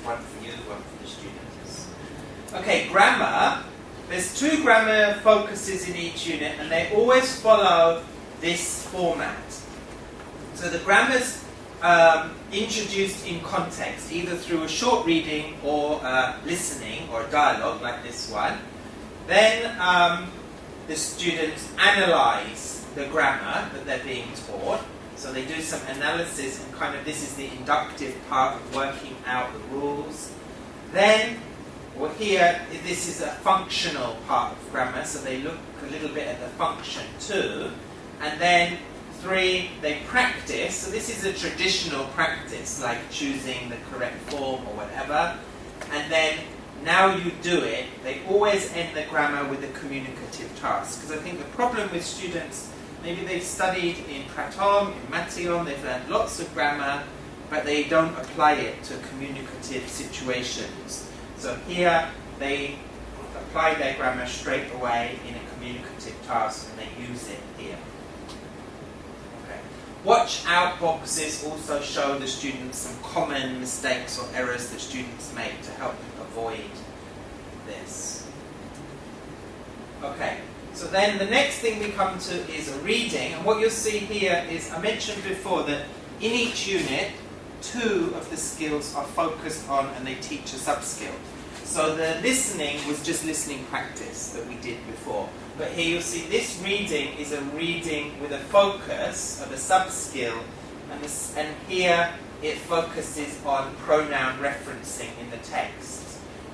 one for you, one for the students. Okay, grammar. There's 2 grammar focuses in each unit, and they always follow this format. So the grammar's introduced in context, either through a short reading or listening, or a dialogue like this one. Then the students analyse the grammar that they're being taught. So they do some analysis, and kind of this is the inductive part of working out the rules. Then, well, here, this is a functional part of grammar, so they look a little bit at the function too. And then 3, they practice. So this is a traditional practice, like choosing the correct form or whatever. And then, now you do it, they always end the grammar with a communicative task. Because I think the problem with students, maybe they've studied in Pratom, in Mattheon, they've learned lots of grammar, but they don't apply it to communicative situations. So here, they apply their grammar straight away in a communicative task, and they use it here. Okay. Watch out boxes also show the students some common mistakes or errors that students make to help them avoid this. Okay, so then the next thing we come to is a reading, and what you'll see here is, I mentioned before that in each unit, 2 of the skills are focused on, and they teach a sub-skill. So the listening was just listening practice that we did before. But here you'll see this reading is a reading with a focus of a sub-skill, and here it focuses on pronoun referencing in the text.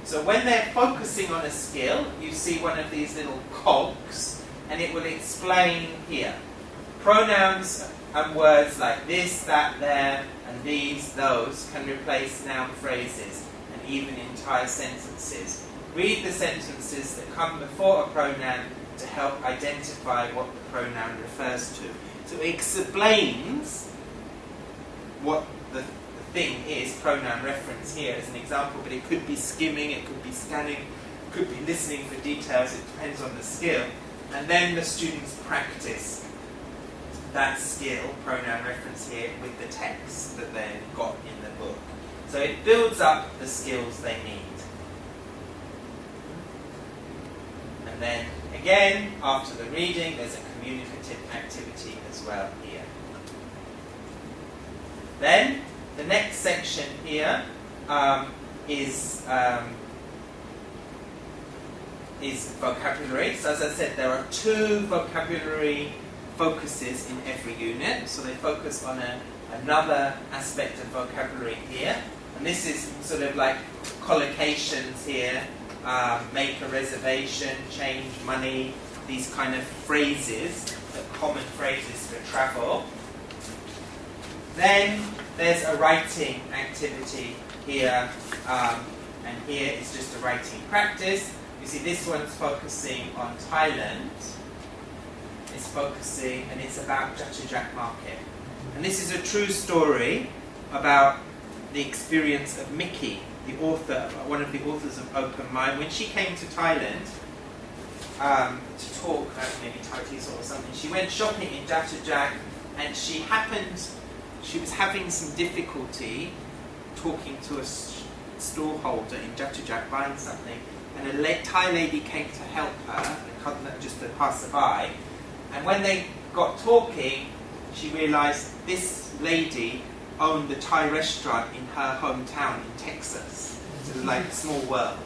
So when they're focusing on a skill, you see one of these little cogs, and it will explain here. Pronouns and words like this, that, there, and these, those, can replace noun phrases and even entire sentences. Read the sentences that come before a pronoun to help identify what the pronoun refers to. So it explains what the thing is, pronoun reference here as an example, but it could be skimming, it could be scanning, it could be listening for details, it depends on the skill. And then the students practice that skill, pronoun reference here, with the text that they've got in the book. So it builds up the skills they need. And then, again, after the reading, there's a communicative activity as well here. Then, the next section here is vocabulary. So as I said, there are 2 vocabulary focuses in every unit. So they focus on another aspect of vocabulary here. And this is sort of like collocations here, make a reservation, change money, these kind of phrases, the common phrases for travel. Then there's a writing activity here, and here is just a writing practice. You see this one's focusing on Thailand. It's focusing, and it's about Chatuchak Market. And this is a true story about the experience of Mickey, the author, one of the authors of Open Mind. When she came to Thailand to talk, maybe Thai tea or something, she went shopping in Chatuchak, and she was having some difficulty talking to a storeholder in Chatuchak buying something, and a Thai lady came to help her, just a passerby, and when they got talking, she realised this lady owned the Thai restaurant in her hometown in Texas. So it was like a small world.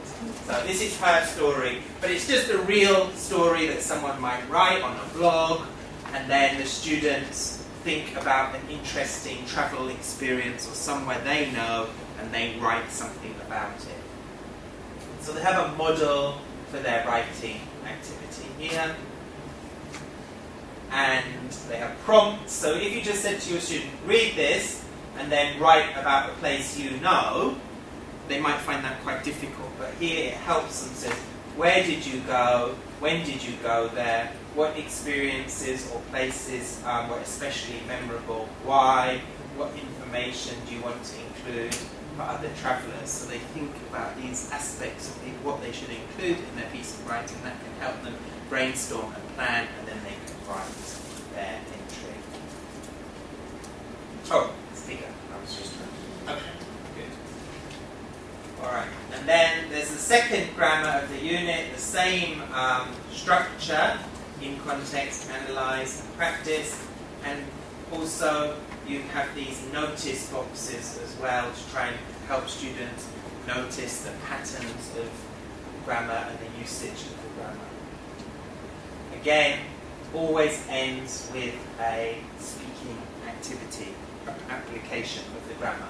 So this is her story, but it's just a real story that someone might write on a blog, and then the students think about an interesting travel experience or somewhere they know, and they write something about it. So they have a model for their writing activity here. And they have prompts. So if you just said to your student, read this, and then write about a place you know, they might find that quite difficult. But here it helps them say, where did you go? When did you go there? What experiences or places were especially memorable? Why? What information do you want to include for other travellers? So they think about these aspects of what they should include in their piece of writing. That can help them brainstorm and plan, and then they can write their entry. Oh, speaker. I was just trying. Okay, good. Alright, and then there's the second grammar of the unit, the same structure: in context, analyze, and practice. And also you have these notice boxes as well to try and help students notice the patterns of grammar and the usage of the grammar. Again, always ends with a speaking activity, application of the grammar.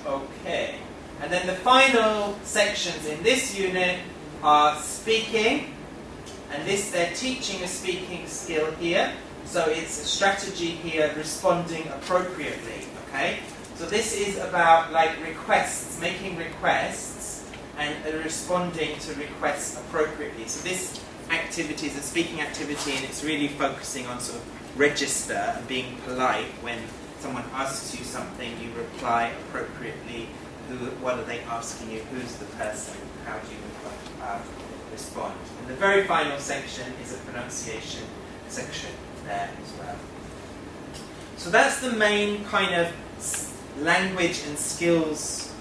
Okay, and then the final sections in this unit are speaking, and they're teaching a speaking skill here. So it's a strategy here, responding appropriately, okay? So this is about like requests, making requests and responding to requests appropriately. So this activity is a speaking activity, and it's really focusing on sort of register and being polite. When someone asks you something, you reply appropriately. What are they asking you? Who's the person? How do you respond? And the very final section is a pronunciation section there as well. So that's the main kind of language and skills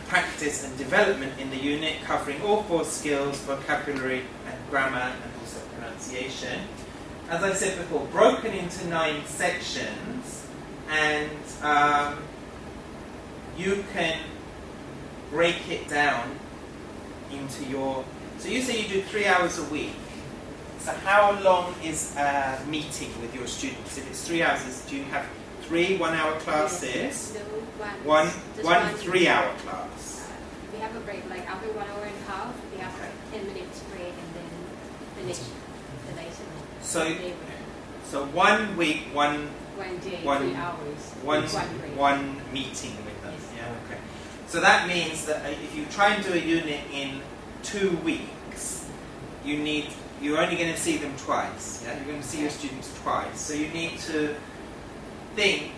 practice and development in the unit, covering all 4 skills: vocabulary and grammar and also pronunciation. As I said before, broken into 9 sections, and you can break it down into your... So you say you do 3 hours a week. So how long is a meeting with your students? If it's 3 hours, do you have 3 1-hour classes? No, one 3-hour class. We have a break, like after 1 hour and a half, we have 10 minutes break and then finish the lesson. So 1 week, one day, 3 hours. One meeting with them. Yes. Yeah, okay. So that means that if you try and do a unit in 2 weeks, you're only going to see them twice. Yeah? You're going to see your students twice. So you need to think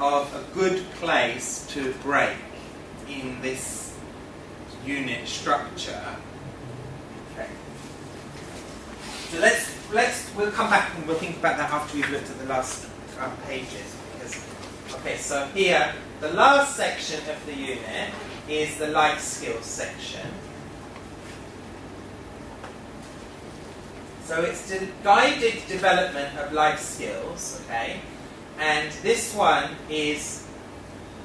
of a good place to break in this unit structure. Okay. So we'll come back and we'll think about that after we've looked at the last pages. So here, the last section of the unit is the life skills section. So it's the guided development of life skills, okay? And this one is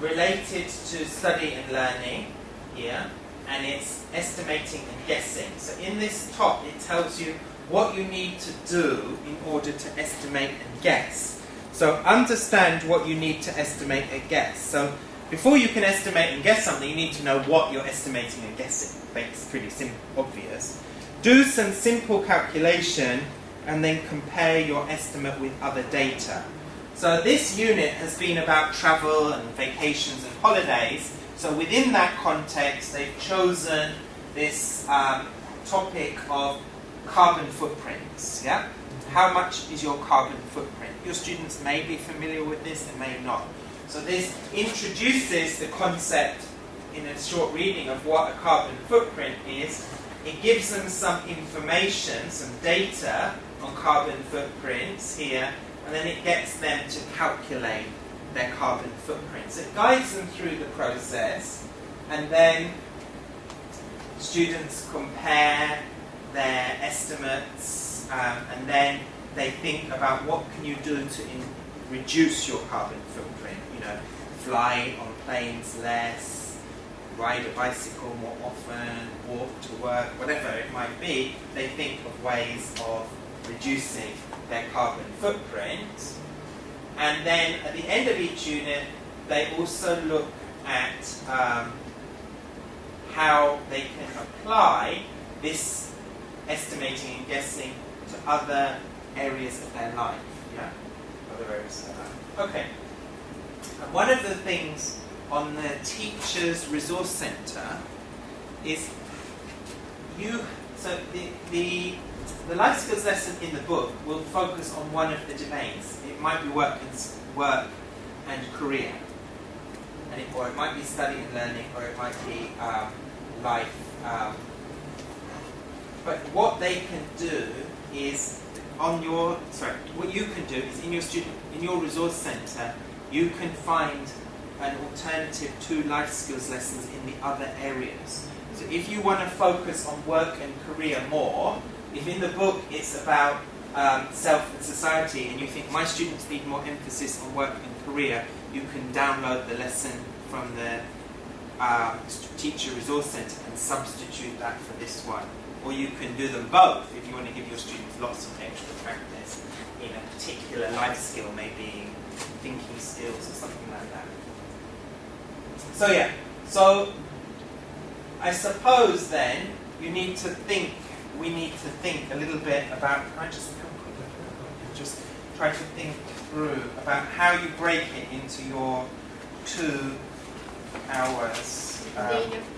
related to study and learning here, and it's estimating and guessing. So in this top, it tells you what you need to do in order to estimate and guess. So understand what you need to estimate and guess. So before you can estimate and guess something, you need to know what you're estimating and guessing. It's pretty obvious. Do some simple calculation and then compare your estimate with other data. So this unit has been about travel and vacations and holidays. So within that context, they've chosen this topic of carbon footprints. Yeah? How much is your carbon footprint? Your students may be familiar with this, they may not. So this introduces the concept in a short reading of what a carbon footprint is. It gives them some information, some data on carbon footprints here, and then it gets them to calculate their carbon footprints. It guides them through the process, and then students compare their estimates, and then they think about what can you do to reduce your carbon footprint. You know, fly on planes less, ride a bicycle more often, walk to work, whatever it might be. They think of ways of reducing their carbon footprint. And then at the end of each unit, they also look at how they can apply this estimating and guessing to other areas of their life. Yeah, other areas of their life. Okay. And one of the things on the Teachers Resource Centre is the life skills lesson in the book will focus on one of the domains. It might be work and career, or it might be study and learning, or it might be life. But what they can do is what you can do is in your resource centre, you can find an alternative to life skills lessons in the other areas. So if you want to focus on work and career more, if in the book it's about self and society and you think my students need more emphasis on work and career, you can download the lesson from the Teacher Resource Centre and substitute that for this one. Or you can do them both if you want to give your students lots of extra practice in a particular life skill, maybe thinking skills or something like that. So yeah, so I suppose then we need to think a little bit about, can I just try to think through about how you break it into your 2 hours.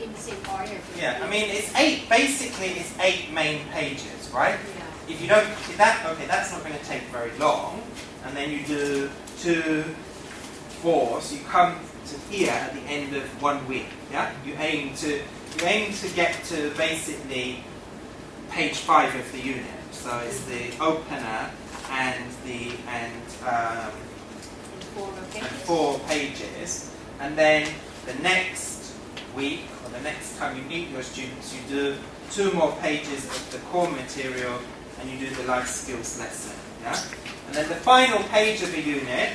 In the same order. Yeah, I mean it's 8. Basically, it's 8 main pages, right? Yeah. If you don't, that's not going to take very long. And then you do 2, 4. So you come to here at the end of 1 week. Yeah, you aim to get to basically page 5 of the unit. So it's the opener and 4 pages, and then the next week or the next time you meet your students, you do 2 more pages of the core material and you do the life skills lesson. Yeah, and then the final page of the unit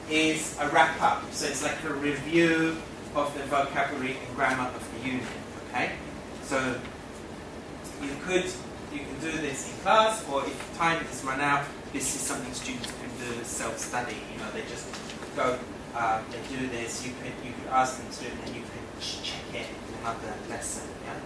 is a wrap up. So it's like a review of the vocabulary and grammar of the unit. Okay, so you can do this in class, or if time is run out, this is something students can do as self-study. You know, they just go, they do this. You could ask them to, and then you can check it in another lesson. Yeah.